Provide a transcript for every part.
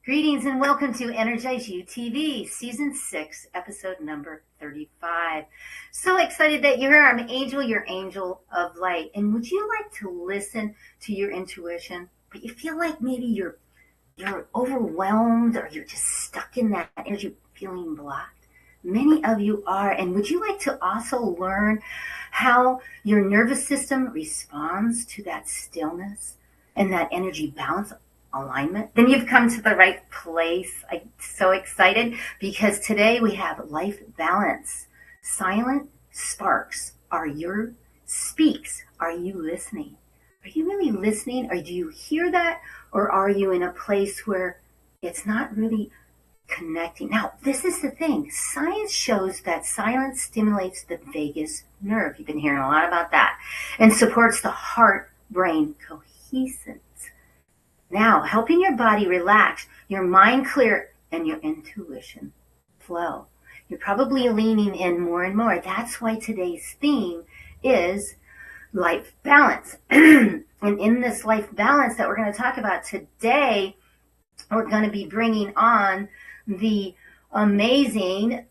Greetings and welcome to Energize You TV, Season 6, Episode number 35. So excited that you're here. I'm Angel, your angel of light. And would you like to listen to your intuition, but you feel like maybe you're overwhelmed or you're just stuck in that energy feeling blocked? Many of you are. And would you like to also learn how your nervous system responds to that stillness and that energy balance alignment? Then you've come to the right place. I'm so excited because today we have life balance. Silent sparks are your speaks. Are you listening? Are you really listening? Or do you hear that? Or are you in a place where it's not really connecting? Now, this is the thing. Science shows that silence stimulates the vagus nerve. You've been hearing a lot about that. And supports the heart-brain cohesiveness. Now, helping your body relax, your mind clear, and your intuition flow. You're probably leaning in more and more. That's why today's theme is life balance. And in this life balance that we're going to talk about today, we're going to be bringing on the amazing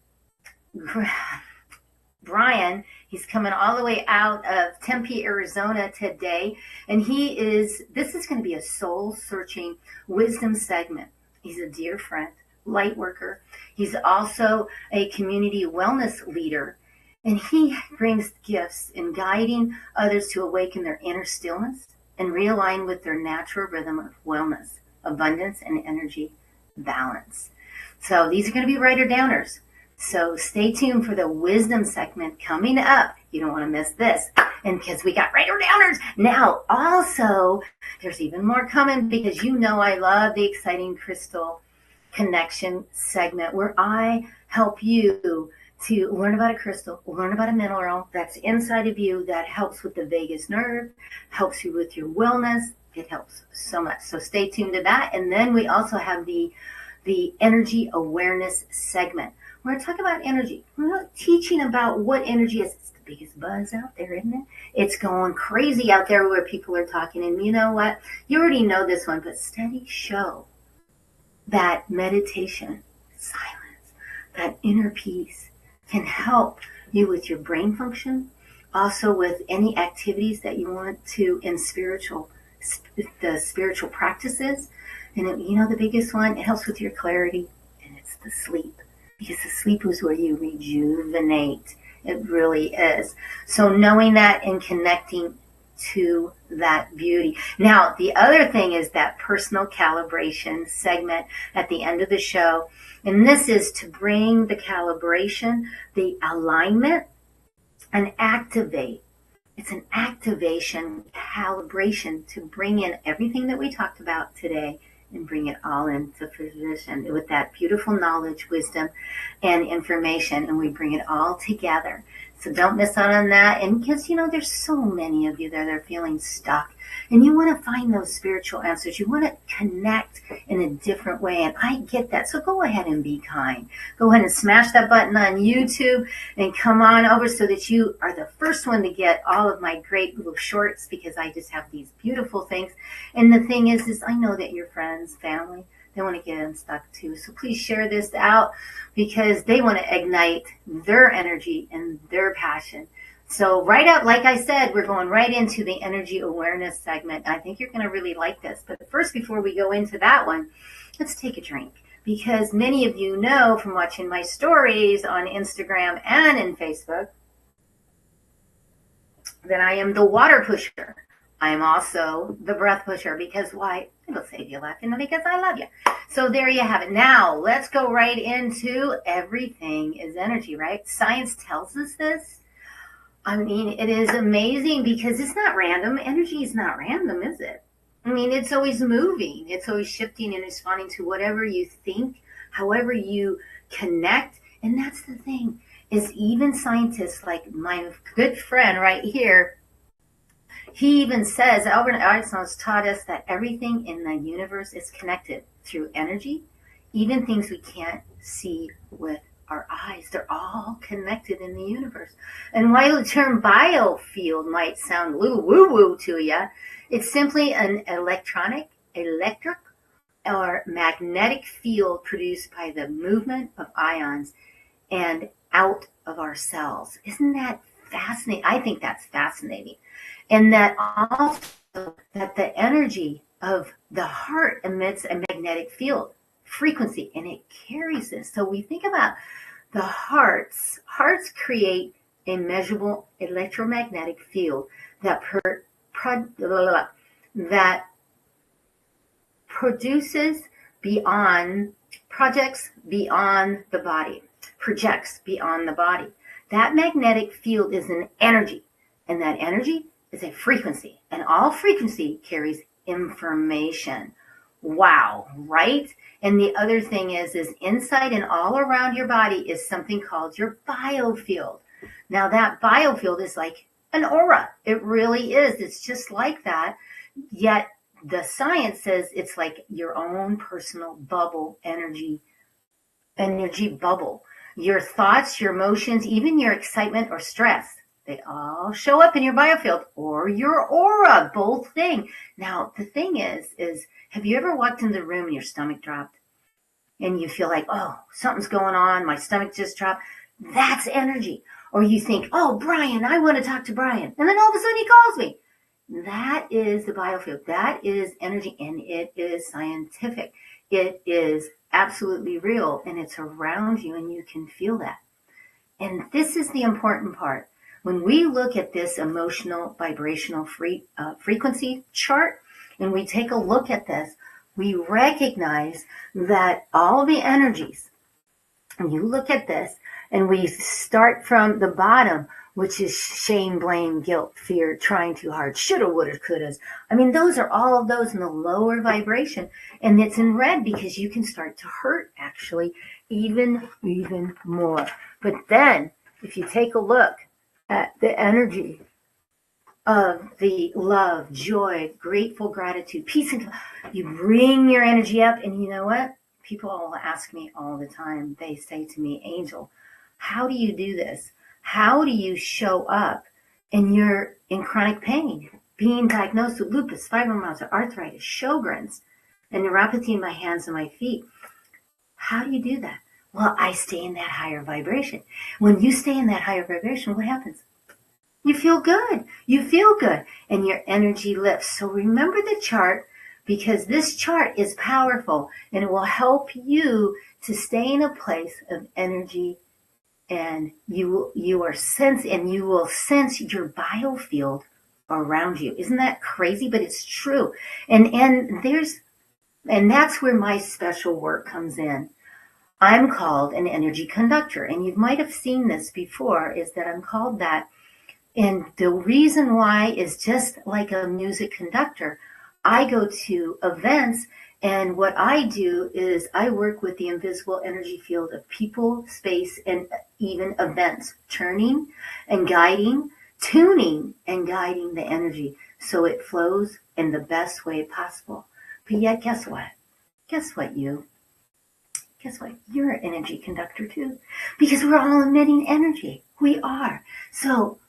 Brian. He's coming all the way out of Tempe, Arizona today. And this is going to be a soul-searching wisdom segment. He's a dear friend, Lightworker. He's also a community wellness leader. And he brings gifts in guiding others to awaken their inner stillness and realign with their natural rhythm of wellness, abundance, and energy balance. So these are going to be writer-downers. So stay tuned for the wisdom segment coming up. You don't want to miss this. And because we got writer-downers. Now, also, there's even more coming because you know I love the exciting crystal connection segment where I help you to learn about a crystal, learn about a mineral that's inside of you that helps with the vagus nerve, helps you with your wellness. It helps so much. So stay tuned to that. And then we also have the energy awareness segment. We're going to talk about energy. We're not teaching about what energy is. It's the biggest buzz out there, isn't it? It's going crazy out there where people are talking. And you know what? You already know this one, but studies show that meditation, silence, that inner peace can help you with your brain function, also with any activities that you want to in the spiritual practices. And the biggest one, it helps with your clarity, and it's the sleep. Because the sleep is where you rejuvenate. It really is. So knowing that and connecting to that beauty. Now, the other thing is that personal calibration segment at the end of the show. And this is to bring the calibration, the alignment, and activate. It's an activation, calibration to bring in everything that we talked about today and bring it all into position with that beautiful knowledge, wisdom, and information, and we bring it all together. So don't miss out on that. And because, there's so many of you that are feeling stuck, and you want to find those spiritual answers. You want to connect in a different way, and I get that. So go ahead and be kind. Go ahead and smash that button on YouTube and come on over so that you are the first one to get all of my great little shorts because I just have these beautiful things. And the thing is I know that your friends, family, they want to get unstuck too. So please share this out because they want to ignite their energy and their passion. So right up, like I said, we're going right into the energy awareness segment. I think you're going to really like this. But first, before we go into that one, let's take a drink. Because many of you know from watching my stories on Instagram and in Facebook that I am the water pusher. I am also the breath pusher because why? It'll save you laughing because I love you. So there you have it. Now, let's go right into everything is energy, right? Science tells us this. I mean, it is amazing because it's not random. Energy is not random, is it? I mean, it's always moving. It's always shifting and responding to whatever you think, however you connect. And that's the thing, is even scientists like my good friend right here, he even says, Albert Einstein has taught us that everything in the universe is connected through energy, even things we can't see with our eyes. They're all connected in the universe. And while the term biofield might sound a little woo-woo to you, it's simply an electric our magnetic field produced by the movement of ions and out of our cells. Isn't that fascinating? I think that's fascinating. And that also that the energy of the heart emits a magnetic field frequency, and it carries this. So we think about the hearts create a measurable electromagnetic field that that projects beyond the body. That magnetic field is an energy, and that energy is a frequency, and all frequency carries information. Wow, right? And the other thing is inside and all around your body is something called your biofield. Now that biofield is like an aura. It really is. It's just like that. Yet the science says it's like your own personal bubble, energy bubble. Your thoughts, your emotions, even your excitement or stress, they all show up in your biofield or your aura, both things. Now, the thing is have you ever walked into the room and your stomach dropped and you feel like, oh, something's going on, my stomach just dropped? That's energy. Or you think, oh, Brian, I want to talk to Brian. And then all of a sudden he calls me. That is the biofield. That is energy, and it is scientific. It is absolutely real, and it's around you, and you can feel that. And this is the important part. When we look at this emotional vibrational frequency chart, and we take a look at this, we recognize that all the energies, and you look at this, and we start from the bottom, which is shame, blame, guilt, fear, trying too hard, shoulda, woulda, couldas. I mean, those are all of those in the lower vibration. And it's in red because you can start to hurt, actually, even more. But then, if you take a look at the energy of the love, joy, grateful, gratitude, peace, and you bring your energy up. And you know what? People all ask me all the time. They say to me, Angel, how do you do this? How do you show up and you're in chronic pain, being diagnosed with lupus, fibromyalgia, arthritis, Sjogren's, and neuropathy in my hands and my feet? How do you do that? Well, I stay in that higher vibration. When you stay in that higher vibration, what happens? You feel good. You feel good, and your energy lifts. So remember the chart, because this chart is powerful, and it will help you to stay in a place of energy. And you will sense your biofield around you. Isn't that crazy? But it's true. And that's where my special work comes in. I'm called an energy conductor, and you might have seen this before, is that I'm called that. And the reason why is just like a music conductor. I go to events, and what I do is I work with the invisible energy field of people, space, and even events, turning and guiding, tuning and guiding the energy so it flows in the best way possible. But yet, guess what? Guess what? You're an energy conductor too, because we're all emitting energy. We are. So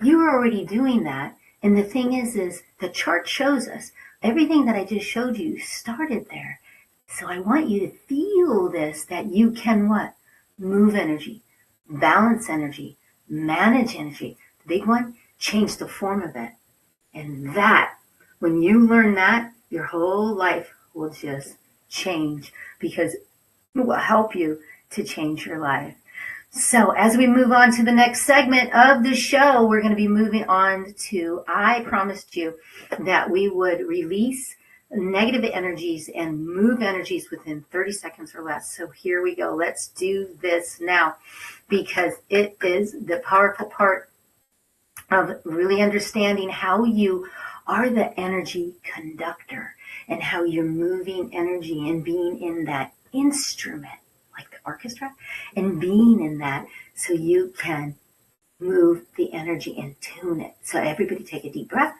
you're already doing that. And the thing is the chart shows us everything that I just showed you started there. So I want you to feel this, that you can what? Move energy, balance energy, manage energy. The big one, change the form of it. And that, when you learn that, your whole life will just change, because it will help you to change your life. So as we move on to the next segment of the show, we're going to be moving on to, I promised you that we would release negative energies and move energies within 30 seconds or less. So here we go. Let's do this now, because it is the powerful part of really understanding how you are the energy conductor and how you're moving energy and being in that instrument, like the orchestra, and being in that so you can move the energy and tune it. So everybody take a deep breath.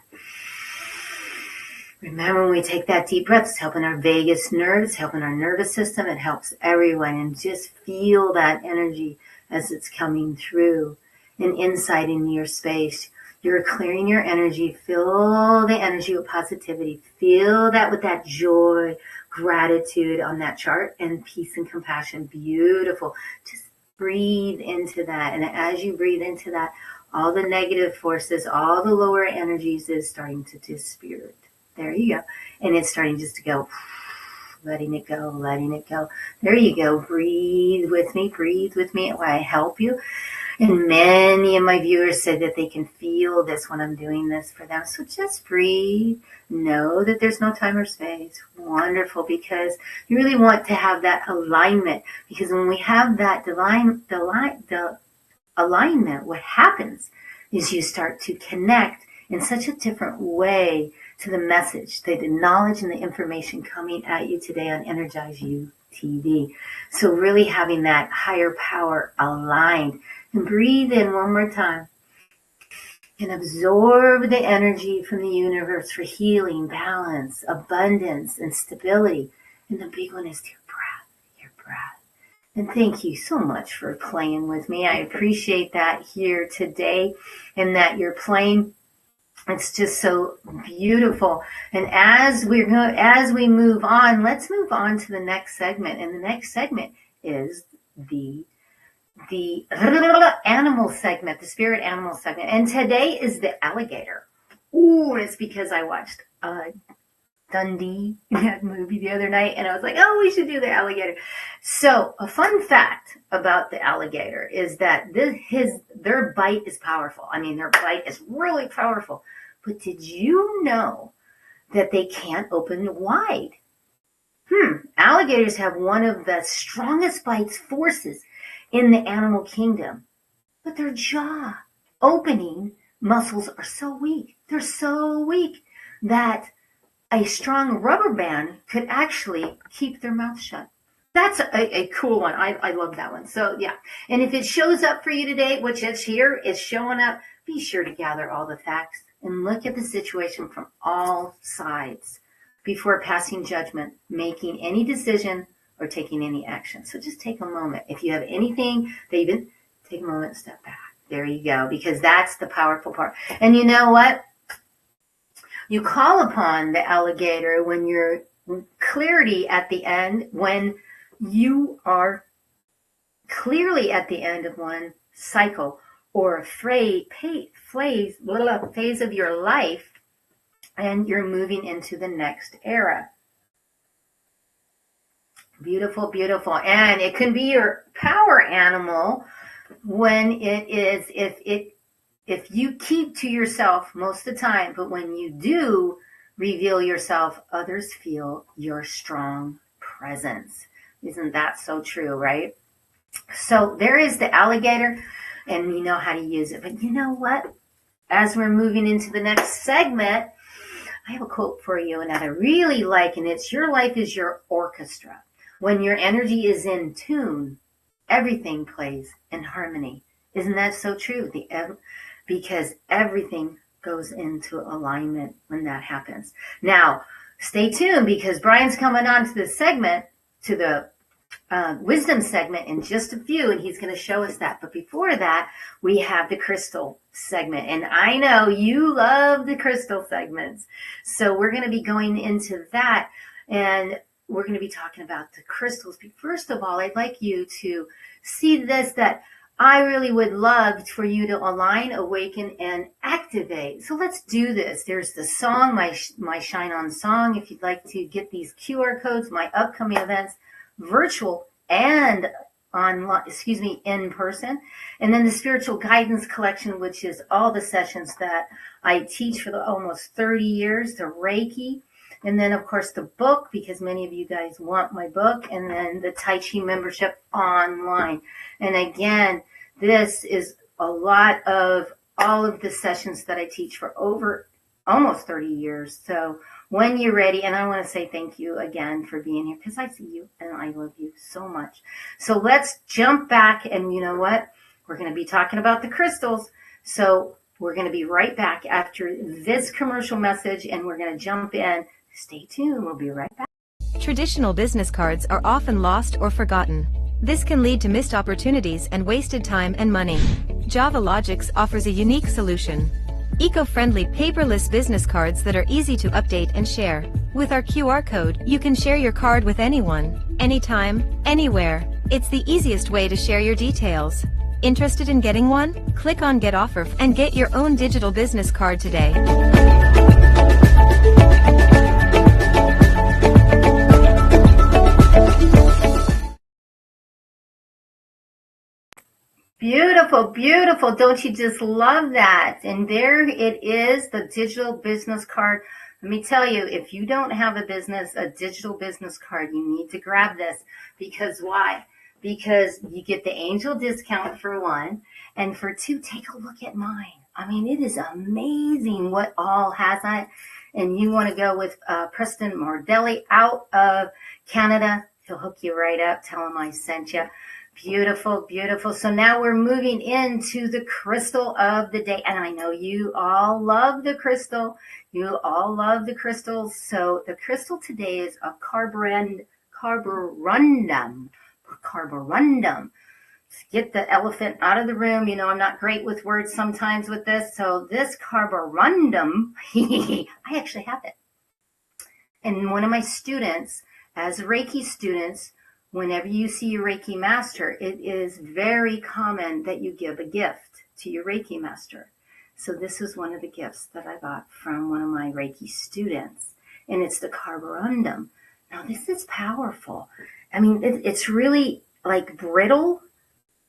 Remember, when we take that deep breath, it's helping our vagus nerve, it's helping our nervous system, it helps everyone. And just feel that energy as it's coming through and inside in your space. You're clearing your energy. Fill the energy with positivity. Feel that with that joy, gratitude on that chart, and peace and compassion. Beautiful. Just breathe into that. And as you breathe into that, all the negative forces, all the lower energies is starting to dispirit. There you go. And it's starting just to go, letting it go, letting it go. There you go. Breathe with me while I help you. And many of my viewers say that they can feel this when I'm doing this for them. So just breathe. Know that there's no time or space. Wonderful, because you really want to have that alignment. Because when we have that the alignment, what happens is you start to connect in such a different way to the message, the knowledge and the information coming at you today on Energize You TV. So really having that higher power aligned. And breathe in one more time. And absorb the energy from the universe for healing, balance, abundance, and stability. And the big one is your breath. And thank you so much for playing with me. I appreciate that here today, and that you're playing. It's just so beautiful. And as we move on, let's move on to the next segment. And the next segment is the animal segment, the spirit animal segment. And today is the alligator. Ooh, it's because I watched Dundee, that movie the other night, and I was like, oh, we should do the alligator. So a fun fact about the alligator is that their bite is powerful. I mean, their bite is really powerful. But did you know that they can't open wide? Alligators have one of the strongest bite forces in the animal kingdom, but their jaw opening muscles are so weak. They're so weak that a strong rubber band could actually keep their mouth shut. That's a cool one. I love that one. So yeah. And if it shows up for you today, which is here, is showing up, be sure to gather all the facts and look at the situation from all sides before passing judgment, making any decision, or taking any action. So just take a moment. If you have anything, take a moment, step back. There you go, because that's the powerful part. And you know what? You call upon the alligator when you're clarity at the end, when you are clearly at the end of one cycle or phase of your life, and you're moving into the next era. Beautiful, beautiful. And it can be your power animal when it is, if you keep to yourself most of the time, but when you do reveal yourself, others feel your strong presence. Isn't that so true, right? So there is the alligator, and we know how to use it. But you know what? As we're moving into the next segment, I have a quote for you, and that I really like, and it's, your life is your orchestra. When your energy is in tune, everything plays in harmony. Isn't that so true? Because everything goes into alignment when that happens. Now, stay tuned, because Brian's coming on to the segment, to the wisdom segment in just a few, and he's going to show us that. But before that, we have the crystal segment. And I know you love the crystal segments. So we're going to be going into that, and we're going to be talking about the crystals. But first of all, I'd like you to see this, that I really would love for you to align, awaken, and activate. So let's do this. There's the song, my Shine On song. If you'd like to get these QR codes, my upcoming events, virtual and online, in person. And then the spiritual guidance collection, which is all the sessions that I teach for the almost 30 years, the Reiki. And then, of course, the book, because many of you guys want my book, and then the Tai Chi membership online. And again, this is a lot of all of the sessions that I teach for over almost 30 years. So when you're ready, and I want to say thank you again for being here, because I see you and I love you so much. So let's jump back, and you know what? We're going to be talking about the crystals. So we're going to be right back after this commercial message, and we're going to jump in. Stay tuned. We'll be right back. Traditional business cards are often lost or forgotten. This can lead to missed opportunities and wasted time and money. Java Logics offers a unique solution. Eco-friendly paperless business cards that are easy to update and share. With our QR code, you can share your card with anyone, anytime, anywhere. It's the easiest way to share your details. Interested in getting one? Click on Get Offer and get your own digital business card today. Beautiful, beautiful. Don't you just love that? And there it is, the digital business card. Let me tell you, if you don't have a digital business card, you need to grab this. Because why? Because you get the angel discount for one, and for two, take a look at mine. I mean, it is amazing what all has on it. And you want to go with Preston Mordelli out of Canada. He'll hook you right up. Tell him I sent you. Beautiful, beautiful. So now we're moving into the crystal of the day. And I know you all love the crystal. You all love the crystals. So the crystal today is a carborundum. Carborundum. Get the elephant out of the room. You know, I'm not great with words sometimes with this. So this carborundum, I actually have it. And one of my students, as Reiki students, whenever you see your Reiki master, it is very common that you give a gift to your Reiki master. So this is one of the gifts that I got from one of my Reiki students, and it's the carborundum. Now, this is powerful. I mean, it's really like brittle.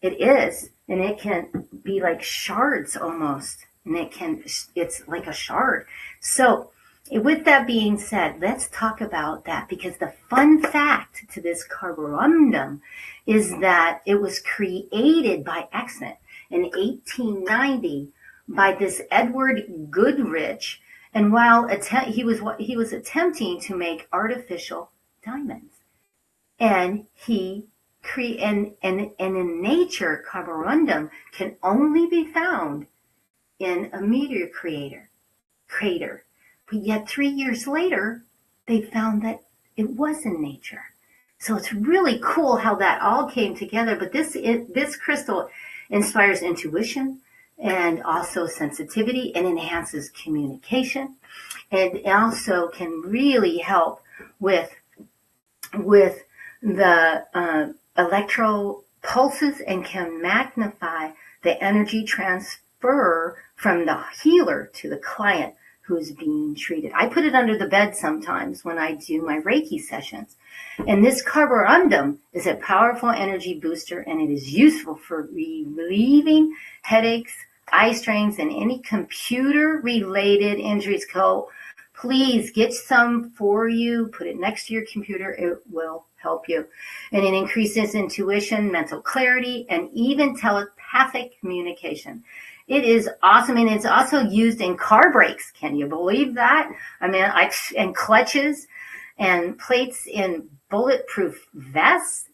It is, and it can be like shards almost, and it's like a shard. So with that being said, let's talk about that, because the fun fact to this carborundum is that it was created by accident in 1890 by this Edward Goodrich, and while he was attempting to make artificial diamonds, and in nature, carborundum can only be found in a meteor crater. But yet 3 years later, they found that it was in nature. So it's really cool how that all came together. But this crystal inspires intuition and also sensitivity, and enhances communication, and also can really help with the electro pulses, and can magnify the energy transfer from the healer to the client who's being treated. I put it under the bed sometimes when I do my Reiki sessions. And this carborundum is a powerful energy booster, and it is useful for relieving headaches, eye strains, and any computer-related injuries. Please get some for you. Put it next to your computer. It will help you. And it increases intuition, mental clarity, and even telepathic communication. It is awesome, and it's also used in car brakes. Can you believe that? I mean, and clutches and plates in bulletproof vests.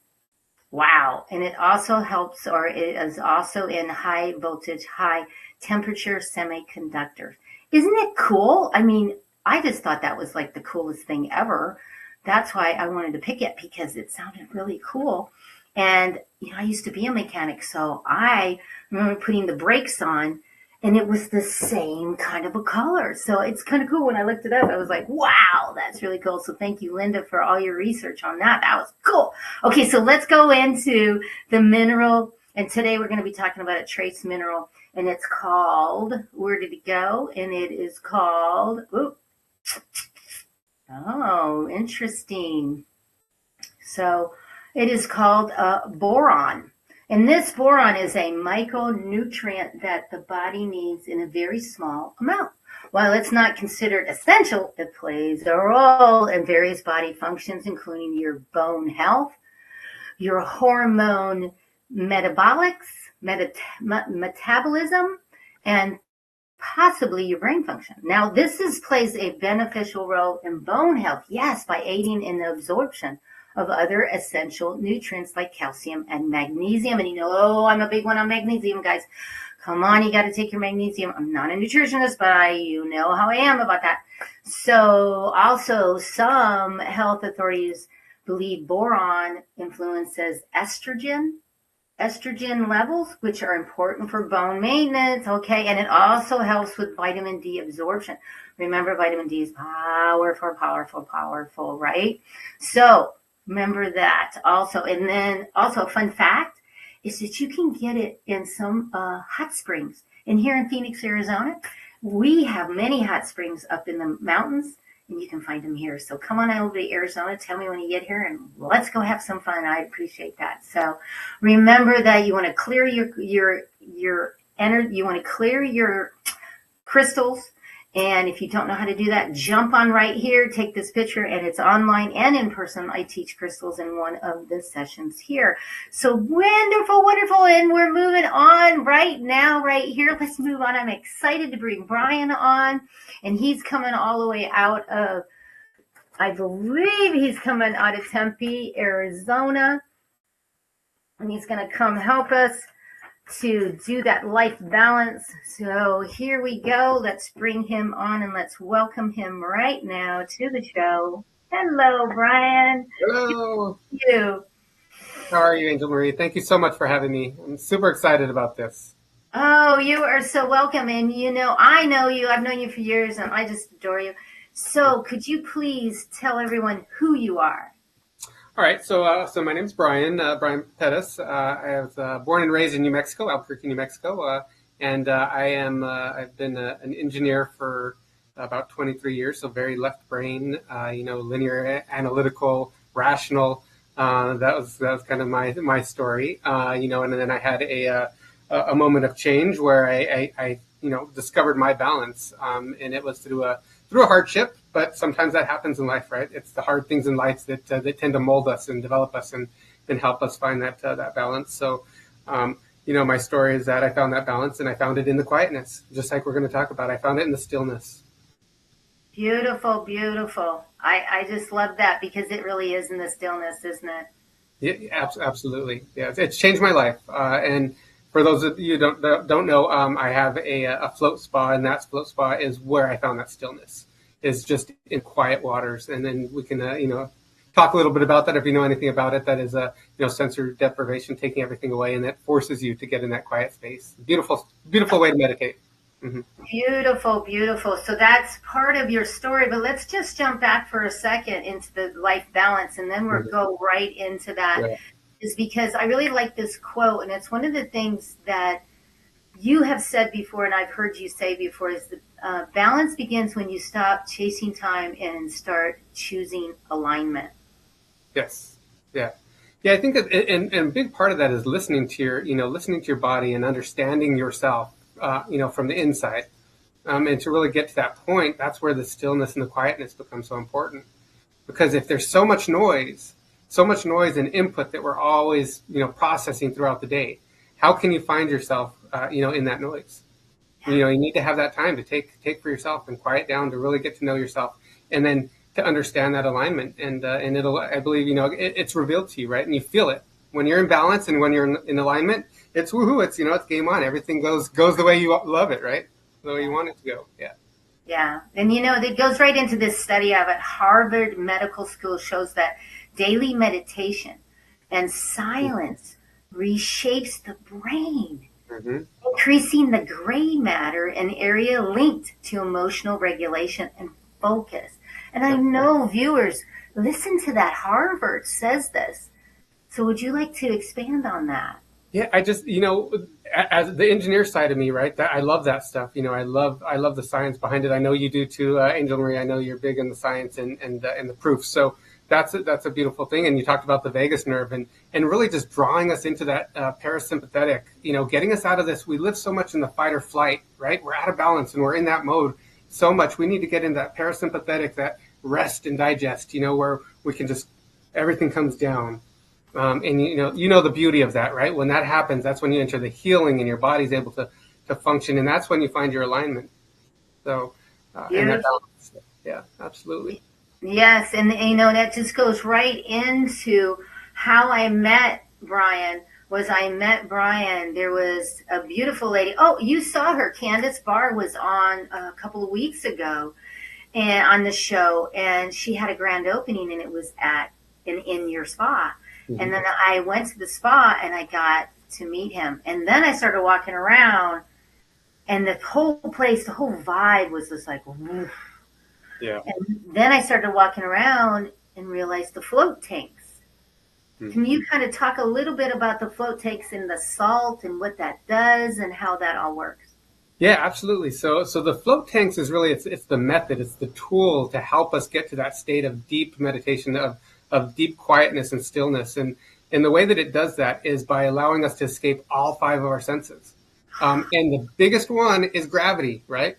Wow. And it also helps, or it is also in high voltage, high temperature semiconductors. Isn't it cool? I mean, I just thought that was like the coolest thing ever. That's why I wanted to pick it, because it sounded really cool. And, you know, I used to be a mechanic, so I remember putting the brakes on, and it was the same kind of a color. So it's kind of cool. When I looked it up, I was like, wow, that's really cool. So thank you, Linda, for all your research on that. That was cool. Okay, so let's go into the mineral. And today we're going to be talking about a trace mineral, and it's called, where did it go? And it is called, oh, interesting. So it is called boron. And this boron is a micronutrient that the body needs in a very small amount. While it's not considered essential, it plays a role in various body functions, including your bone health, your hormone metabolism, and possibly your brain function. Now, plays a beneficial role in bone health, yes, by aiding in the absorption of other essential nutrients like calcium and magnesium. And you know, I'm a big one on magnesium, guys. Come on, you got to take your magnesium. I'm not a nutritionist, but you know how I am about that. So also, some health authorities believe boron influences estrogen estrogen levels, which are important for bone maintenance, okay? And it also helps with vitamin D absorption. Remember, vitamin D is powerful, powerful, powerful, right? So remember that also. And then also a fun fact is that you can get it in some hot springs. And here in Phoenix, Arizona, we have many hot springs up in the mountains, and you can find them here. So come on over to Arizona. Tell me when you get here, and let's go have some fun. I appreciate that. So remember that you want to clear your energy. You want to clear your crystals. And if you don't know how to do that, jump on right here, take this picture, and it's online and in person. I teach crystals in one of the sessions here. So wonderful, wonderful. And we're moving on right now, right here. Let's move on. I'm excited to bring Brian on, and he's coming all the way out of, I believe he's coming out of Tempe, Arizona, and he's going to come help us to do that life balance. So here we go. Let's bring him on and let's welcome him right now to the show. Hello, Brian. Hello. You. How are you, Angel Marie? Thank you so much for having me. I'm super excited about this. Oh, you are so welcome. And I know you. I've known you for years and I just adore you. So could you please tell everyone who you are? All right, so my name's Brian, Brian Perez. I was born and raised in New Mexico, Albuquerque, New Mexico, and I've been an engineer for about 23 years, so very left brain, linear, analytical, rational. That was kind of my story, and then I had a moment of change where I discovered my balance, and it was through a hardship. But sometimes that happens in life, right? It's the hard things in life that tend to mold us and develop us and help us find that balance. So, my story is that I found that balance and I found it in the quietness, just like we're going to talk about. I found it in the stillness. Beautiful, beautiful. I just love that because it really is in the stillness, isn't it? Yeah, absolutely. Yeah, it's changed my life. And for those of you who don't know, I have a float spa, and that float spa is where I found that stillness. Is just in quiet waters, and then we can talk a little bit about that if you know anything about it. That is sensory deprivation, taking everything away, and that forces you to get in that quiet space. Beautiful way to meditate. Mm-hmm. Beautiful, beautiful. So that's part of your story, but let's just jump back for a second into the life balance, and then we'll go right into that. Yeah. Is because I really like this quote, and it's one of the things that you have said before, and I've heard you say before, is the balance begins when you stop chasing time and start choosing alignment. Yes. Yeah. Yeah. I think that, and a big part of that is listening to your body and understanding yourself, from the inside. And to really get to that point, that's where the stillness and the quietness become so important. Because if there's so much noise and input that we're always, processing throughout the day, how can you find yourself, in that noise? You need to have that time to take for yourself and quiet down to really get to know yourself, and then to understand that alignment. And it'll, I believe, it's revealed to you, right? And you feel it when you're in balance and when you're in alignment. It's woohoo! It's it's game on. Everything goes the way you love it, right? The way you want it to go. Yeah. Yeah, and it goes right into this study of it. Harvard Medical School shows that daily meditation and silence reshapes the brain. Mm-hmm. Increasing the gray matter, an area linked to emotional regulation and focus. And I know viewers, listen to that. Harvard says this. So would you like to expand on that? Yeah, I just, as the engineer side of me, right, that I love that stuff. I love the science behind it. I know you do too, Angel Marie. I know you're big in the science and the proof. So that's a beautiful thing. And you talked about the vagus nerve and really just drawing us into that parasympathetic, getting us out of this. We live so much in the fight or flight, right? We're out of balance and we're in that mode so much. We need to get into that parasympathetic, that rest and digest, where we can just, everything comes down. And the beauty of that, right? When that happens, that's when you enter the healing and your body's able to function. And that's when you find your alignment. So, and that balance. Yeah, absolutely. Yes, and that just goes right into how I met Brian. There was a beautiful lady. Oh, you saw her. Candace Barr was on a couple of weeks ago and on the show, and she had a grand opening, and it was in your spa. Mm-hmm. And then I went to the spa, and I got to meet him. And then I started walking around, and the whole place, the whole vibe was just like, woof. Yeah. And then I started walking around and realized the float tanks. Can you kind of talk a little bit about the float tanks and the salt and what that does and how that all works? Yeah, absolutely. So the float tanks is really, it's the method, it's the tool to help us get to that state of deep meditation, of deep quietness and stillness. And the way that it does that is by allowing us to escape all five of our senses. And the biggest one is gravity, right?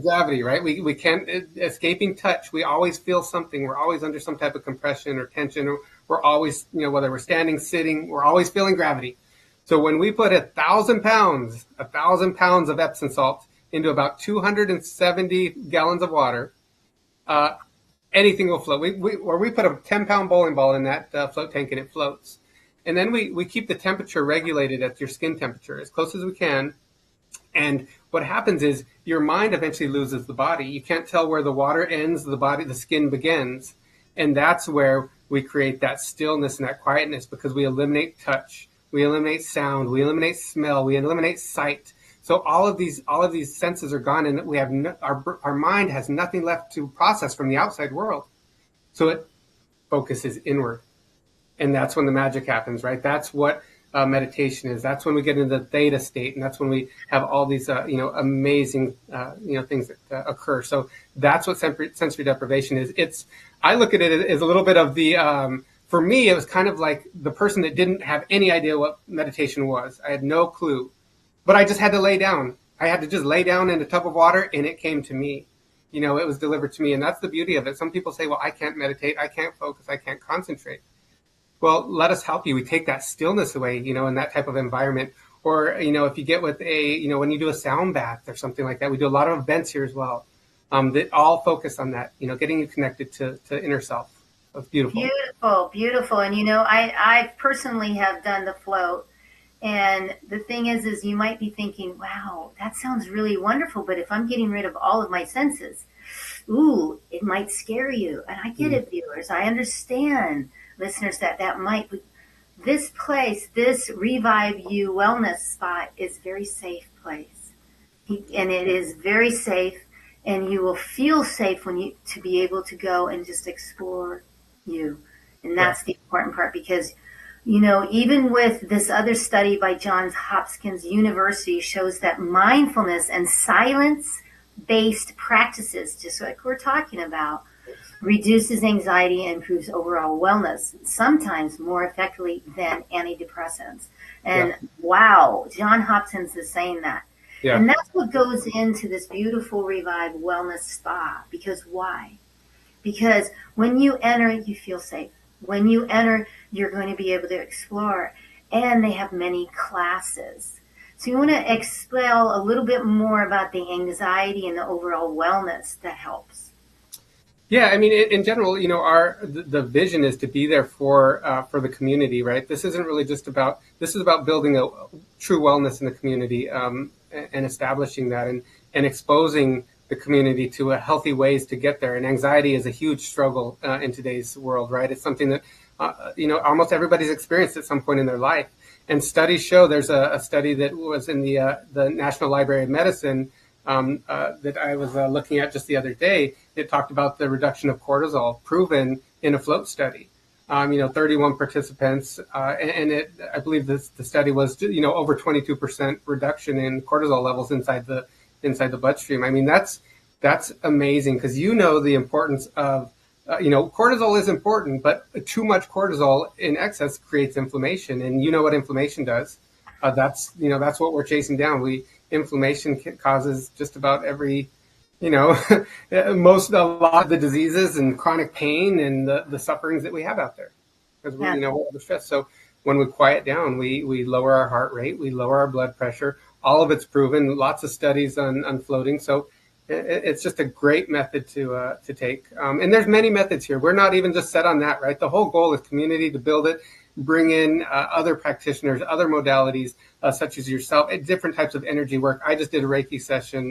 Gravity, right? We can't, escaping touch. We always feel something. We're always under some type of compression or tension, or we're always, whether we're standing, sitting, we're always feeling gravity. So when we put 1,000 pounds of Epsom salt into about 270 gallons of water, anything will float. We put a 10-pound bowling ball in that float tank and it floats. And then we keep the temperature regulated at your skin temperature as close as we can. And what happens is your mind eventually loses the body. You can't tell where the water ends, the skin begins. And that's where we create that stillness and that quietness, because we eliminate touch, we eliminate sound, we eliminate smell, we eliminate sight. So all of these senses are gone, and we have our mind has nothing left to process from the outside world. So it focuses inward. And that's when the magic happens, right? That's what meditation is. That's when we get into the theta state, and that's when we have all these, amazing, things that occur. So that's what sensory deprivation is. I look at it as a little bit of the, for me, it was kind of like the person that didn't have any idea what meditation was. I had no clue, but I just had to lay down. I had to just lay down in a tub of water, and it came to me. It was delivered to me, and that's the beauty of it. Some people say, well, I can't meditate, I can't focus, I can't concentrate. Well, let us help you. We take that stillness away, in that type of environment. Or, if you get with when you do a sound bath or something like that, we do a lot of events here as well, that all focus on that, getting you connected to inner self. That's beautiful. Beautiful, beautiful. And, I personally have done the float. And the thing is you might be thinking, wow, that sounds really wonderful. But if I'm getting rid of all of my senses, it might scare you. And I get it, viewers. I understand, listeners, that might be. This place, this Revive You Wellness spot is a very safe place. And it is very safe, and you will feel safe to be able to go and just explore you. And that's the important part, because, even with this other study by Johns Hopkins University shows that mindfulness and silence-based practices, just like we're talking about, reduces anxiety and improves overall wellness, sometimes more effectively than antidepressants. And wow, John Hopkins is saying that. Yeah. And that's what goes into this beautiful Revive Wellness Spa. Because why? Because when you enter, you feel safe. When you enter, you're going to be able to explore. And they have many classes. So you want to explain a little bit more about the anxiety and the overall wellness that helps. Yeah, I mean, in general, the vision is to be there for the community, right? This isn't really just about, this is about building a true wellness in the community, and establishing that and exposing the community to healthy ways to get there. And anxiety is a huge struggle in today's world, right? It's something that, almost everybody's experienced at some point in their life. And studies show, there's a study that was in the National Library of Medicine that I was looking at just the other day. It talked about the reduction of cortisol proven in a float study. 31 participants, and I believe the study was, over 22% reduction in cortisol levels inside the bloodstream. I mean, that's amazing, because the importance of, cortisol is important, but too much cortisol in excess creates inflammation, and what inflammation does. That's what we're chasing down. Inflammation causes just about every, a lot of the diseases and chronic pain and the sufferings that we have out there, because we're under stress. So when we quiet down, we lower our heart rate, we lower our blood pressure. All of it's proven. Lots of studies on floating. So it's just a great method to take. And there's many methods here. We're not even just set on that, right? The whole goal is community, to build it, bring in other practitioners, other modalities, such as yourself, different types of energy work. I just did a Reiki session,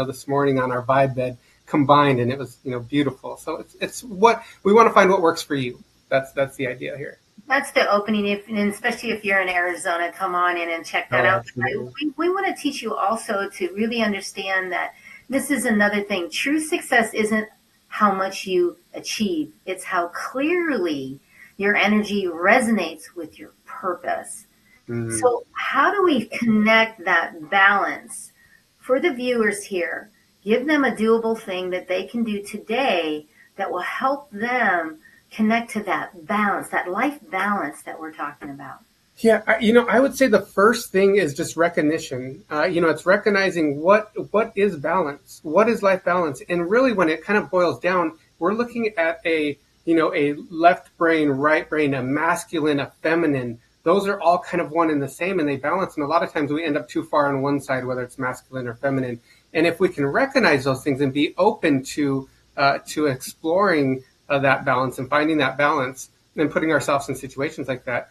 this morning on our vibe bed combined, and it was, beautiful. So it's what we want to find, what works for you. That's the idea here. That's the opening, and especially if you're in Arizona, come on in and check that Oh, out. absolutely. We want to teach you also to really understand that this is another thing. True success isn't how much you achieve, it's how clearly your energy resonates with your purpose. Mm. So, how do we connect that balance for the viewers here? Give them a doable thing that they can do today that will help them connect to that balance, that life balance that we're talking about. Yeah, I would say the first thing is just recognition. It's recognizing what is balance, what is life balance, and really, when it kind of boils down, we're looking at a left brain, right brain, a masculine, a feminine. Those are all kind of one and the same, and they balance. And a lot of times, we end up too far on one side, whether it's masculine or feminine. And if we can recognize those things and be open to exploring that balance and finding that balance, and putting ourselves in situations like that,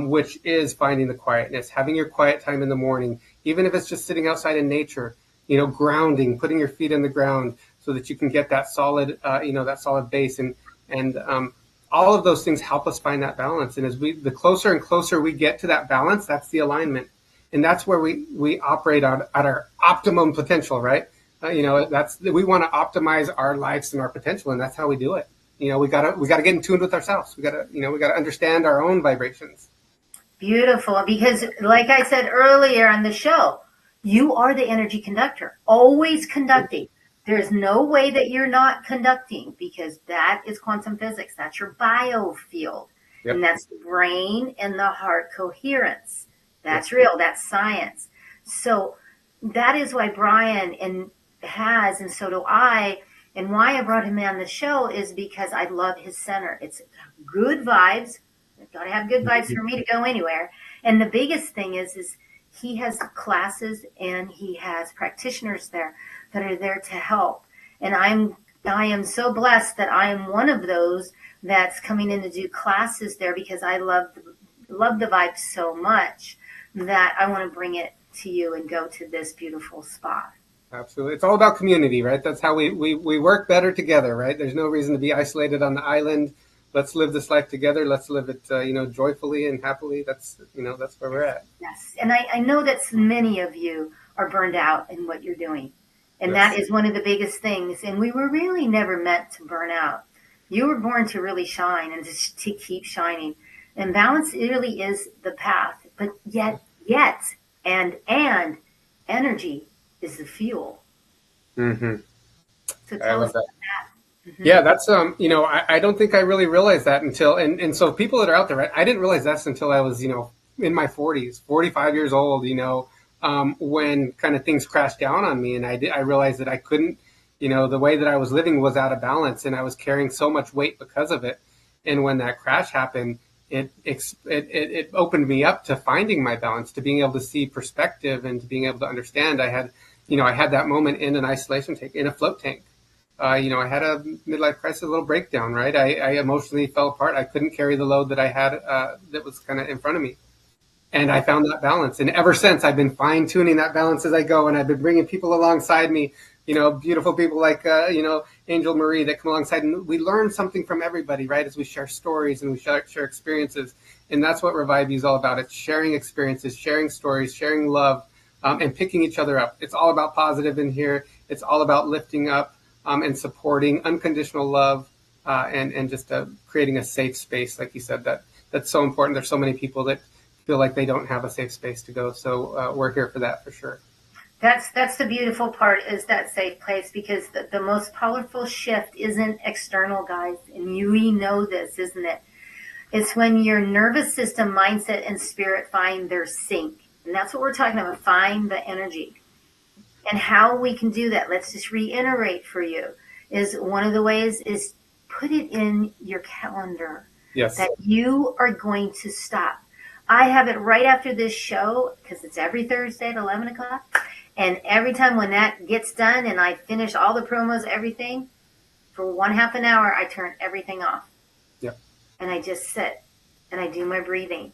which is finding the quietness, having your quiet time in the morning, even if it's just sitting outside in nature, grounding, putting your feet in the ground so that you can get that solid, that solid base. And all of those things help us find that balance. And the closer and closer we get to that balance, that's the alignment. And that's where we operate at our optimum potential, right? We want to optimize our lives and our potential, and that's how we do it. We gotta get in tune with ourselves. We gotta understand our own vibrations. Beautiful. Because, like I said earlier on the show, you are the energy conductor, always conducting. There's no way that you're not conducting, because that is quantum physics. That's your biofield. Yep. And that's the brain and the heart coherence. That's Yep. real. That's science. So that is why Brian has, and so do I. And why I brought him on the show is because I love his center. It's good vibes. I've got to have good vibes for me to go anywhere. And the biggest thing is he has classes and he has practitioners there that are there to help. And I am so blessed that I am one of those that's coming in to do classes there, because I love the vibe so much that I want to bring it to you and go to this beautiful spot. Absolutely. It's all about community, right? That's how we work better together, right? There's no reason to be isolated on the island. Let's live this life together. Let's live it, joyfully and happily. That's where we're at. Yes. And I know that many of you are burned out in what you're doing. And Yes. that is one of the biggest things. And we were really never meant to burn out. You were born to really shine and to keep shining. And balance really is the path. But yet, and energy is the fuel. Mm-hmm. So I tell love us that. about that. Mm-hmm. Yeah, that's I don't think I really realized that until, and so people that are out there, right? I didn't realize this until I was, in my 40s, 45 years old, when kind of things crashed down on me, and I realized that I couldn't, the way that I was living was out of balance, and I was carrying so much weight because of it. And when that crash happened, it opened me up to finding my balance, to being able to see perspective, and to being able to understand. I had that moment in an isolation tank, in a float tank. I had a midlife crisis, a little breakdown, right? I emotionally fell apart. I couldn't carry the load that I had, that was kind of in front of me. And I found that balance. And ever since, I've been fine tuning that balance as I go. And I've been bringing people alongside me, beautiful people like, Angel Marie, that come alongside. And we learn something from everybody, right? As we share stories and we share experiences. And that's what Revive You is all about. It's sharing experiences, sharing stories, sharing love, and picking each other up. It's all about positive in here. It's all about lifting up, and supporting unconditional love, and just creating a safe space, like you said. That's so important. There's so many people that feel like they don't have a safe space to go. So we're here for that, for sure. That's the beautiful part, is that safe place, because the most powerful shift isn't external, guys. And we know this, isn't it? It's when your nervous system, mindset, and spirit find their sync. And that's what we're talking about, find the energy. And how we can do that, let's just reiterate for you, is one of the ways is put it in your calendar. Yes. That you are going to stop. I have it right after this show, because it's every Thursday at 11 o'clock. And every time when that gets done and I finish all the promos, everything, for 1/2 an hour, I turn everything off. Yep. And I just sit and I do my breathing.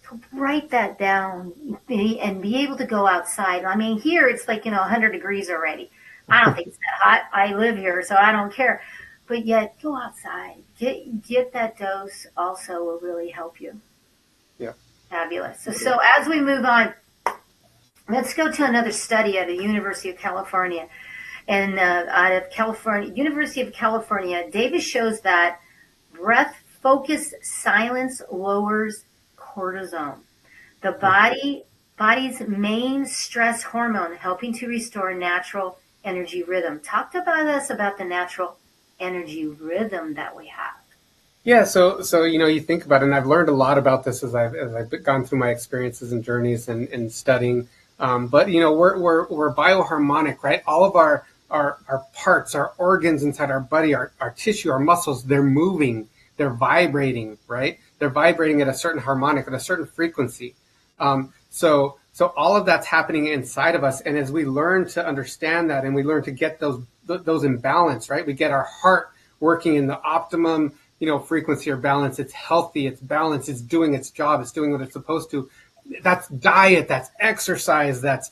So write that down and be able to go outside. I mean, here it's like, 100 degrees already. I don't think it's that hot. I live here, so I don't care. but yet go outside. Get that dose also will really help you. Yeah. Fabulous. So as we move on, let's go to another study at the University of California. And out of California, University of California, data shows that breath-focused silence lowers cortisol, the body's main stress hormone, helping to restore natural energy rhythm. Talk about us about the natural energy rhythm that we have. Yeah, so you think about it, and I've learned a lot about this as I've gone through my experiences and journeys and studying. But we're bioharmonic, right? All of our parts, our organs inside our body, our tissue, our muscles, they're moving, they're vibrating, right? They're vibrating at a certain harmonic, at a certain frequency. So all of that's happening inside of us, and as we learn to understand that, and we learn to get those in balance, right? We get our heart working in the optimum frequency or balance. It's healthy, it's balanced, it's doing its job, it's doing what it's supposed to. That's diet, that's exercise, that's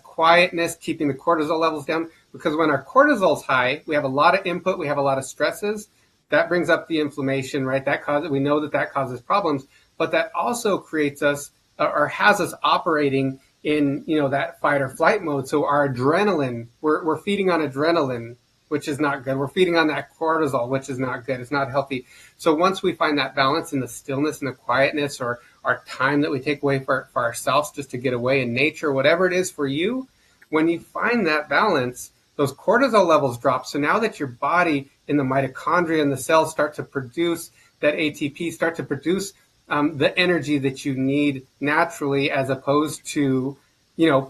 quietness, keeping the cortisol levels down. Because when our cortisol's high, we have a lot of input, we have a lot of stresses. That brings up the inflammation, right? We know that causes problems, but that also creates us or has us operating in that fight or flight mode. So our adrenaline, we're feeding on adrenaline, which is not good. We're feeding on that cortisol, which is not good. It's not healthy. So once we find that balance in the stillness and the quietness, or our time that we take away for ourselves just to get away in nature, whatever it is for you, when you find that balance, those cortisol levels drop. So now that your body in the mitochondria and the cells start to produce that ATP, start to produce the energy that you need naturally, as opposed to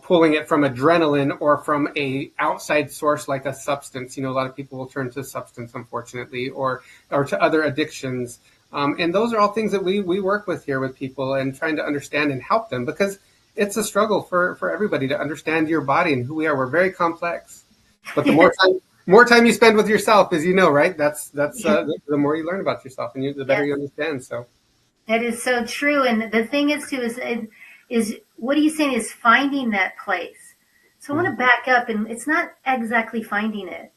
pulling it from adrenaline or from a outside source like a substance. A lot of people will turn to substance, unfortunately, or to other addictions. And those are all things that we work with here with people, and trying to understand and help them, because it's a struggle for everybody to understand your body and who we are. We're very complex. But the more time you spend with yourself, as you know, right? That's the more you learn about yourself, and the better you understand. So that is so true. And the thing is too is what are you saying is finding that place. So I want to back up, and it's not exactly finding it.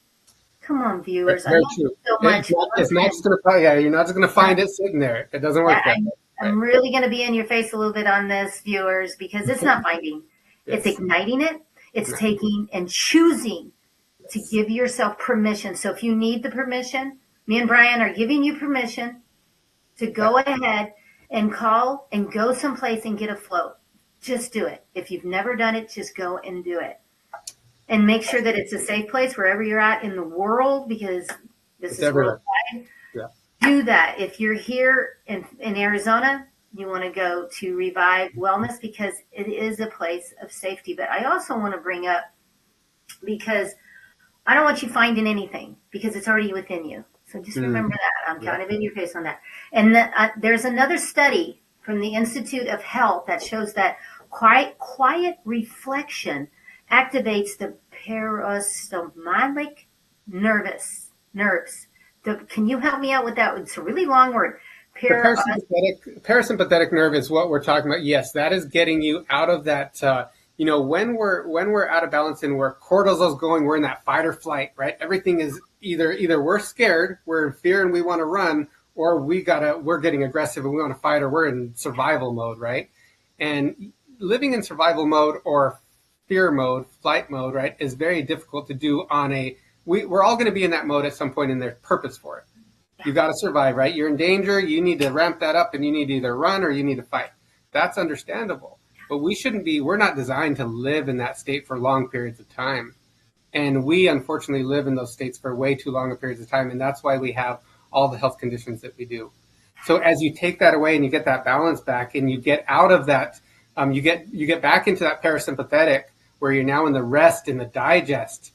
Come on, viewers. Very true. So much. It's not just you're not just going to find it sitting there. It doesn't work that way. I'm really going to be in your face a little bit on this, viewers, because it's not finding. Yes. It's igniting it. It's taking and choosing to give yourself permission. So if you need the permission, me and Brian are giving you permission to go ahead and call and go someplace and get a float. Just do it. If you've never done it, just go and do it. And make sure that it's a safe place wherever you're at in the world, because this is worldwide. Yeah. Do that. If you're here in Arizona, you want to go to Revive Wellness, because it is a place of safety. But I also want to bring up, because I don't want you finding anything, because it's already within you. So just remember that. I'm kind of in your face on that. And there's another study from the Institute of Health that shows that quiet reflection activates the parastomalic nerves. Can you help me out with that? It's a really long word. Parasympathetic nerve is what we're talking about. Yes, that is getting you out of that. When we're out of balance and where cortisol's going, we're in that fight or flight, right? Everything is either we're scared, we're in fear and we want to run, or we're getting aggressive and we want to fight, or we're in survival mode, right? And living in survival mode or fear mode, flight mode, right, is very difficult to do we're all going to be in that mode at some point, and there's purpose for it. You got to survive, right? You're in danger. You need to ramp that up, and you need to either run or you need to fight. That's understandable. But we're not designed to live in that state for long periods of time. And we unfortunately live in those states for way too long periods of time. And that's why we have all the health conditions that we do. So as you take that away and you get that balance back, and you get out of that, you get back into that parasympathetic, where you're now in the rest, in the digest.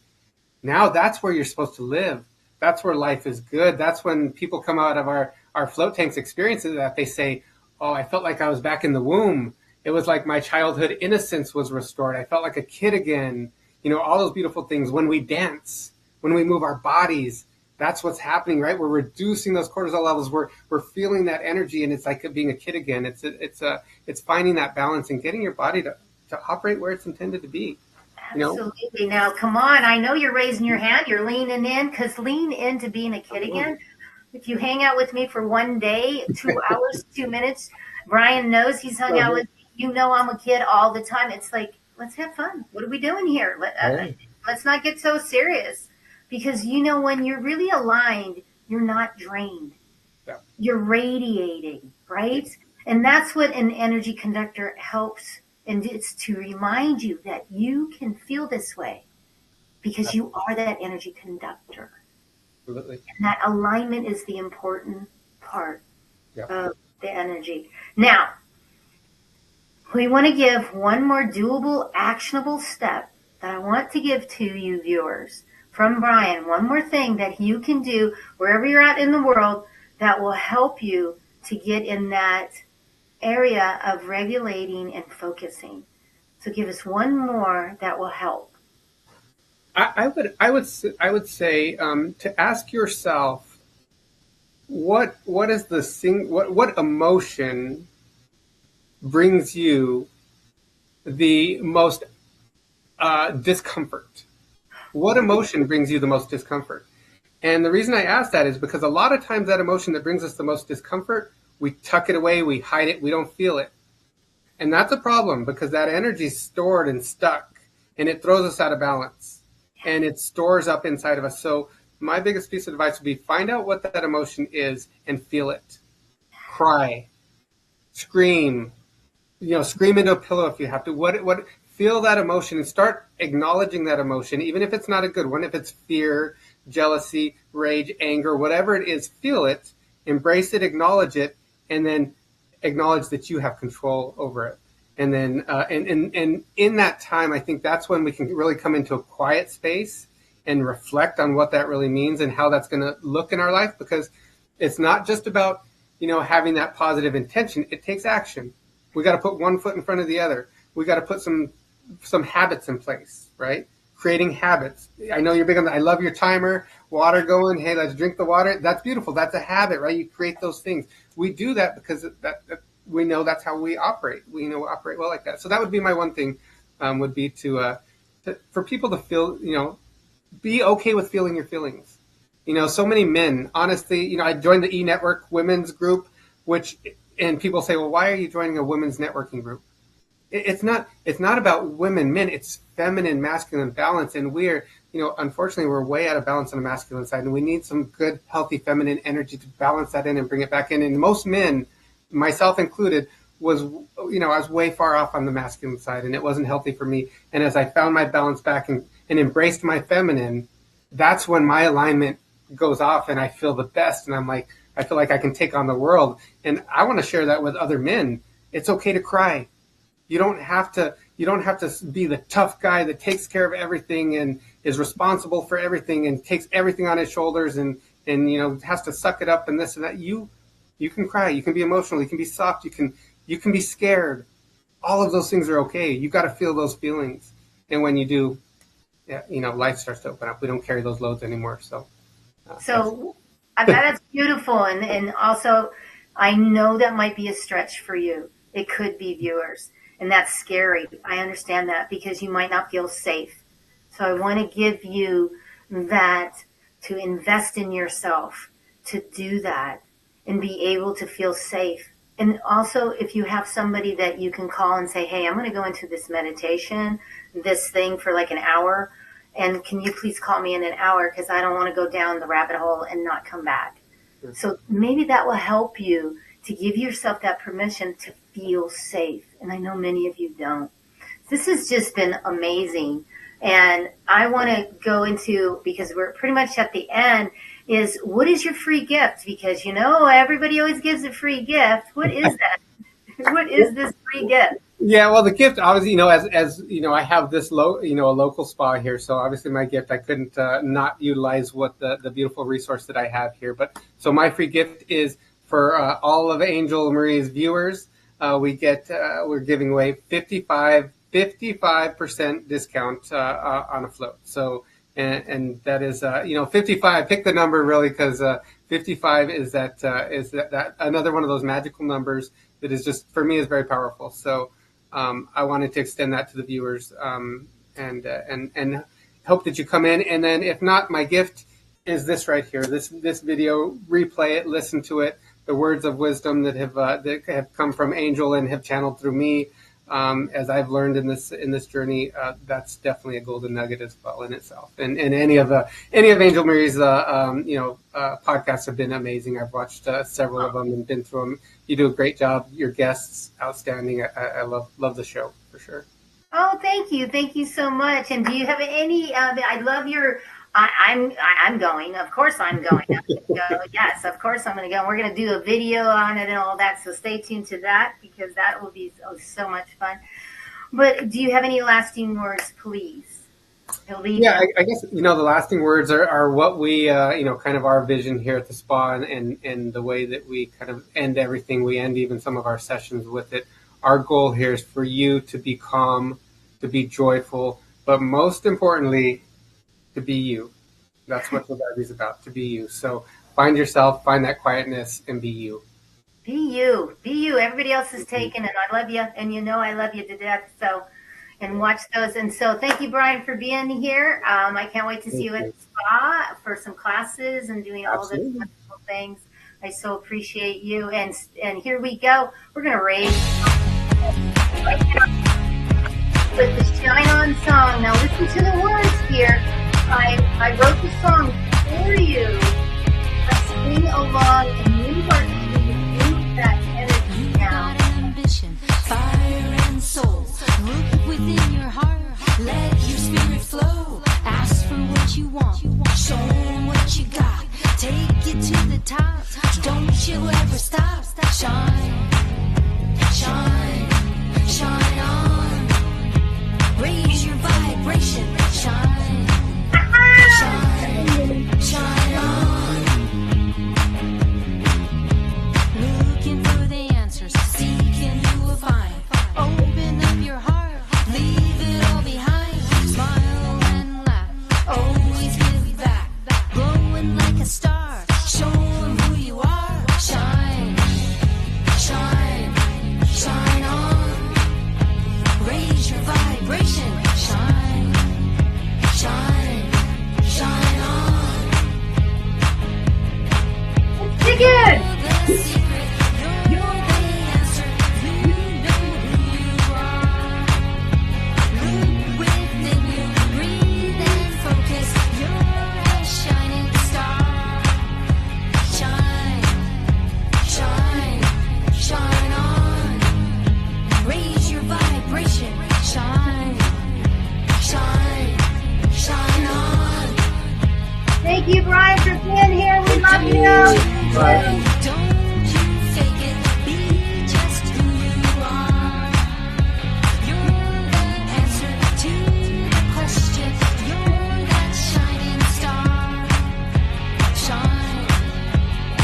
Now that's where you're supposed to live. That's where life is good. That's when people come out of our float tanks experiences that they say, oh, I felt like I was back in the womb. It was like my childhood innocence was restored. I felt like a kid again. All those beautiful things. When we dance, when we move our bodies, that's what's happening, right? We're reducing those cortisol levels. We're feeling that energy, and it's like being a kid again. It's finding that balance and getting your body to operate where it's intended to be. You know, Absolutely. Now, come on. I know you're raising your hand. You're leaning in, because lean into being a kid again. If you hang out with me for one day, 2 hours, 2 minutes, Brian knows he's hung out with me. You know I'm a kid all the time. It's like, let's have fun. What are we doing here? Let's not get so serious. Because when you're really aligned, you're not drained. Yeah. You're radiating, right? And that's what an energy conductor helps. And it's to remind you that you can feel this way because you are that energy conductor. absolutely. And that alignment is the important part Yeah. of the energy. Now, we want to give one more doable, actionable step that I want to give to you viewers from Brian. One more thing that you can do wherever you're at in the world that will help you to get in that area of regulating and focusing. So give us one more that will help. I would say to ask yourself what is what emotion brings you the most discomfort. What emotion brings you the most discomfort? And the reason I ask that is because a lot of times that emotion that brings us the most discomfort, we tuck it away, we hide it, we don't feel it. And that's a problem because that energy is stored and stuck and it throws us out of balance and it stores up inside of us. So my biggest piece of advice would be find out what that emotion is and feel it. Cry, scream, scream into a pillow if you have to. Feel that emotion and start acknowledging that emotion, even if it's not a good one. If it's fear, jealousy, rage, anger, whatever it is, feel it, embrace it, acknowledge it, and then acknowledge that you have control over it. And then, and in that time, I think that's when we can really come into a quiet space and reflect on what that really means and how that's going to look in our life. Because it's not just about, having that positive intention. It takes action. We got to put one foot in front of the other. We got to put some habits in place, right? Creating habits. I know you're big on that. I love your timer, water going. Hey, let's drink the water. That's beautiful. That's a habit, right? You create those things. We do that because that we know that's how we operate. We operate well like that. So that would be my one thing, would be to for people to feel, be okay with feeling your feelings. So many men, honestly, I joined the E-Network women's group, and people say, well, why are you joining a women's networking group? It's not about women, men. It's feminine, masculine balance. And we're, unfortunately, we're way out of balance on the masculine side. And we need some good, healthy, feminine energy to balance that in and bring it back in. And most men, myself included, I was way far off on the masculine side and it wasn't healthy for me. And as I found my balance back and embraced my feminine, that's when my alignment goes off and I feel the best. And I feel like I can take on the world. And I want to share that with other men. It's okay to cry. You don't have to be the tough guy that takes care of everything and is responsible for everything and takes everything on his shoulders and has to suck it up and this and that. You can cry, you can be emotional, you can be soft, you can be scared. All of those things are okay. You got to feel those feelings. And when you do, life starts to open up. We don't carry those loads anymore. So that's beautiful. And also, I know that might be a stretch for you. It could be, viewers. And that's scary. I understand that because you might not feel safe. So I want to give you that to invest in yourself, to do that and be able to feel safe. And also, if you have somebody that you can call and say, hey, I'm going to go into this meditation, this thing for like an hour. And can you please call me in an hour because I don't want to go down the rabbit hole and not come back. Sure. So maybe that will help you to give yourself that permission to feel safe. And I know many of you don't. This has just been amazing. And I want to go into, because we're pretty much at the end, is what is your free gift? Because, everybody always gives a free gift. What is that? What is this free gift? Yeah, well, the gift, obviously, as I have this a local spa here. So obviously my gift, I couldn't not utilize what the beautiful resource that I have here. But so my free gift is for all of Angel Marie's viewers. We're giving away 55% discount on a float. So, and that is, 55, pick the number really, because 55 is that another one of those magical numbers that is just, for me, is very powerful. So, I wanted to extend that to the viewers. and hope that you come in. And then if not, my gift is this right here. This video, replay it, listen to it. The words of wisdom that have come from Angel and have channeled through me, as I've learned in this journey. That's definitely a golden nugget as well in itself. And any of Angel Marie's podcasts have been amazing. I've watched several of them and been through them. You do a great job. Your guests outstanding. I love the show for sure. Oh, thank you so much. And do you have any? I love your. I'm going. Of course, I'm going. I'm gonna go. Yes, of course, I'm going to go. We're going to do a video on it and all that. So stay tuned to that because that will be so much fun. But do you have any lasting words, please? Yeah, I guess the lasting words are what we kind of our vision here at the spa and the way that we kind of end everything. We end even some of our sessions with it. Our goal here is for you to be calm, to be joyful, but most importantly, to be you. That's what the life is about, to be you. So find yourself, find that quietness, and be you. Be you. Be you. Everybody else is taken, and I love you, and I love you to death. So, and watch those. And so thank you, Brian, for being here. I can't wait to see you at the spa for some classes and doing all the wonderful things. I so appreciate you. And here we go. We're going to raise right now with the Shine On song. Now listen to the words here. I wrote the song for you. Let's sing along and you are to that energy now. Ambition, fire and soul. Look within your heart. Let your spirit flow. Ask for what you want. Show them what you got. Take it to the top. Don't you ever stop. Shine, shine, shine on. Raise your vibration. Shine. Shine, shine on. Looking for the answers, seeking you will find. Open up your heart, leave it all behind. Smile and laugh, always give back. Glowing like a star, show them who you are. Shine, shine, shine on. Raise your vibration. Shine, shine. Shine on. Dig in. The secret, you're the answer. You know who you are. Look within you, breathe and focus. You're a shining star. Shine, shine, shine on. Raise your vibration. Shine, shine, shine on. Thank you, Brian, for being here. We love you. Bye. Don't you fake it, be just who you are. You're the answer to the question. You're that shining star. Shine,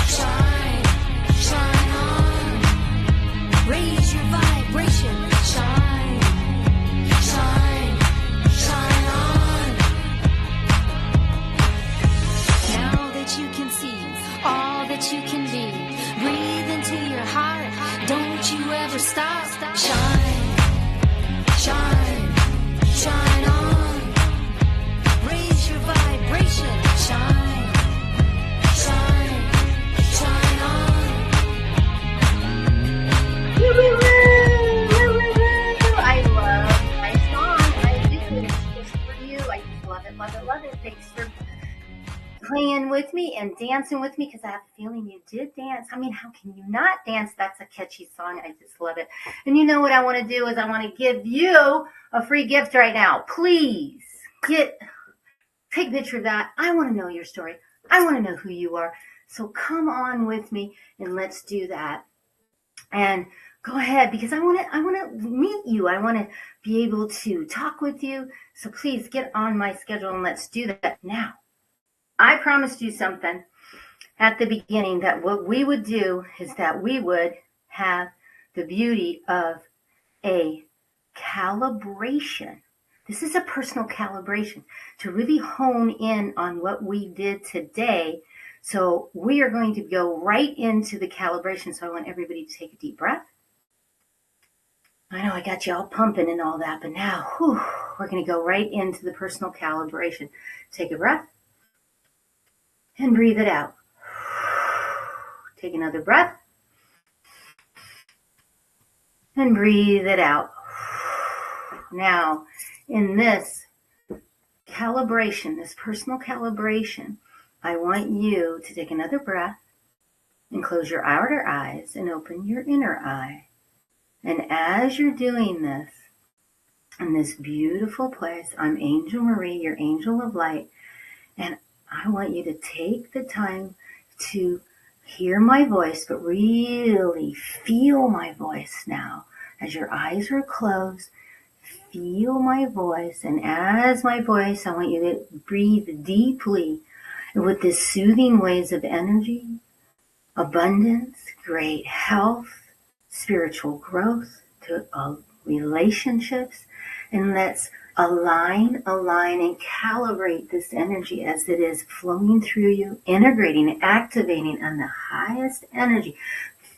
shine, shine on. Raise your vibration. Shine, shine, shine on. Now that you can see all that you can be, breathe into your heart. Don't you ever stop. Shine, shine, shine on. Raise your vibration. Shine, shine, shine on. I love my song. I do. It's just for you. I just love it, love it, love it. Thanks for playing with me and dancing with me because I have a feeling you did dance. I mean, how can you not dance? That's a catchy song. I just love it. And you know what I want to do is I want to give you a free gift right now. Please take a picture of that. I want to know your story. I want to know who you are. So come on with me and let's do that. And go ahead because I want to meet you. I want to be able to talk with you. So please get on my schedule and let's do that now. I promised you something at the beginning that what we would do is that we would have the beauty of a calibration. This is a personal calibration to really hone in on what we did today. So we are going to go right into the calibration. So I want everybody to take a deep breath. I know I got you all pumping and all that, but now we're going to go right into the personal calibration. Take a breath and breathe it out. Take another breath and breathe it out. Now, in this calibration, this personal calibration, I want you to take another breath and close your outer eyes and open your inner eye. And as you're doing this, in this beautiful place, I'm Angel Marie, your angel of light, and I want you to take the time to hear my voice, but really feel my voice now. As your eyes are closed, feel my voice, and as my voice, I want you to breathe deeply with this soothing waves of energy, abundance, great health, spiritual growth, to relationships, and let's align, and calibrate this energy as it is flowing through you, integrating, activating on the highest energy.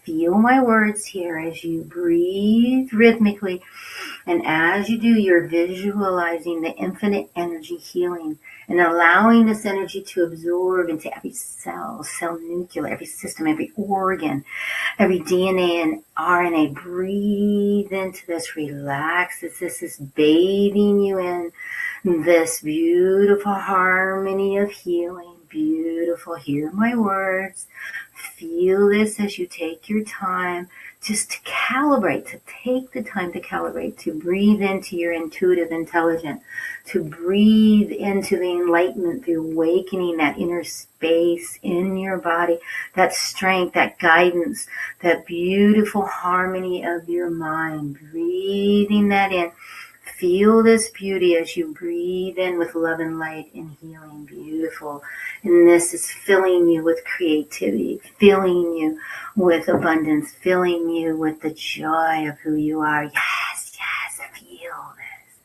Feel my words here as you breathe rhythmically, and as you do, you're visualizing the infinite energy healing and allowing this energy to absorb into every cell nuclear, every system, every organ, every DNA and RNA. Breathe into this, relax as this is bathing you in this beautiful harmony of healing. Beautiful. Hear my words. Feel this as you take your time just to calibrate, to take the time to calibrate, to breathe into your intuitive intelligence, to breathe into the enlightenment, the awakening, that inner space in your body, that strength, that guidance, that beautiful harmony of your mind. Breathing that in. Feel this beauty as you breathe in with love and light and healing. Beautiful. And this is filling you with creativity, filling you with abundance, filling you with the joy of who you are. Yes, feel this.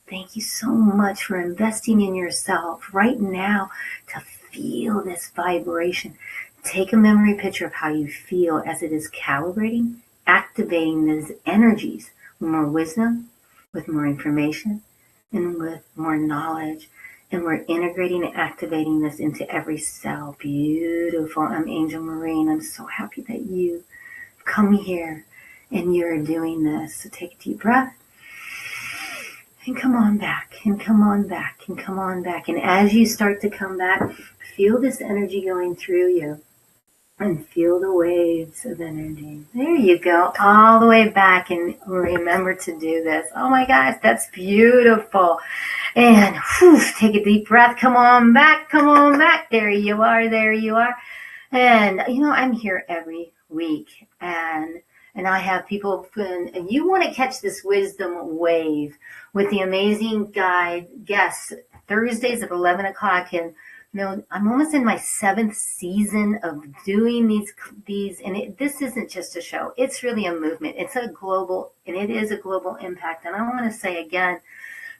Thank you so much for investing in yourself right now to feel this vibration. Take a memory picture of how you feel as it is calibrating, activating these energies with more wisdom, with more information, and with more knowledge. And we're integrating and activating this into every cell. Beautiful. I'm Angel Marie, and I'm so happy that you come here and you're doing this. So take a deep breath and come on back, and come on back, and come on back. And as you start to come back, feel this energy going through you. And feel the waves of energy. There you go. All the way back. And remember to do this. Oh my gosh, that's beautiful. And take a deep breath. Come on back. Come on back. There you are. There you are. And, I'm here every week. And I have people, and you want to catch this wisdom wave with the amazing guests, Thursdays at 11 o'clock. And I'm almost in my 7th season of doing these, and this isn't just a show. It's really a movement. It is a global impact. And I want to say again,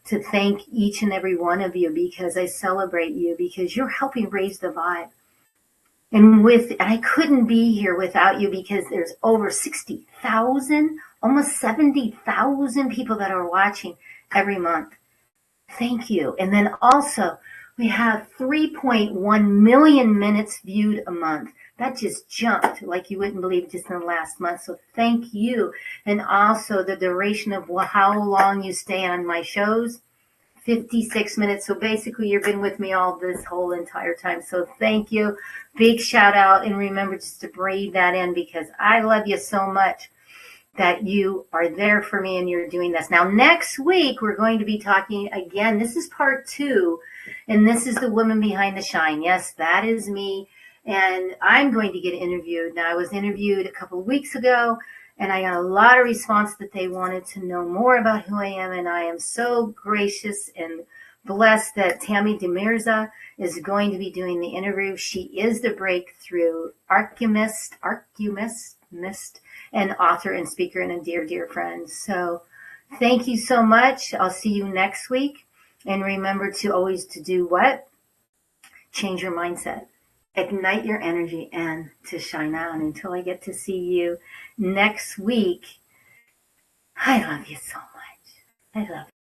to thank each and every one of you, because I celebrate you, because you're helping raise the vibe. And I couldn't be here without you, because there's over 60,000, almost 70,000 people that are watching every month. Thank you. And then also, we have 3.1 million minutes viewed a month. That just jumped like you wouldn't believe just in the last month. So thank you. And also the duration of how long you stay on my shows, 56 minutes. So basically you've been with me all this whole entire time. So thank you. Big shout out. And remember just to breathe that in, because I love you so much that you are there for me and you're doing this. Now, next week, we're going to be talking again. This is part 2. And this is the woman behind the shine. Yes, that is me. And I'm going to get interviewed. Now, I was interviewed a couple of weeks ago, and I got a lot of response that they wanted to know more about who I am. And I am so gracious and blessed that Tammy Demirza is going to be doing the interview. She is the breakthrough alchemist, and author and speaker, and a dear, dear friend. So thank you so much. I'll see you next week. And remember to always to do what? Change your mindset, ignite your energy, and to shine on. Until I get to see you next week, I love you so much. I love you.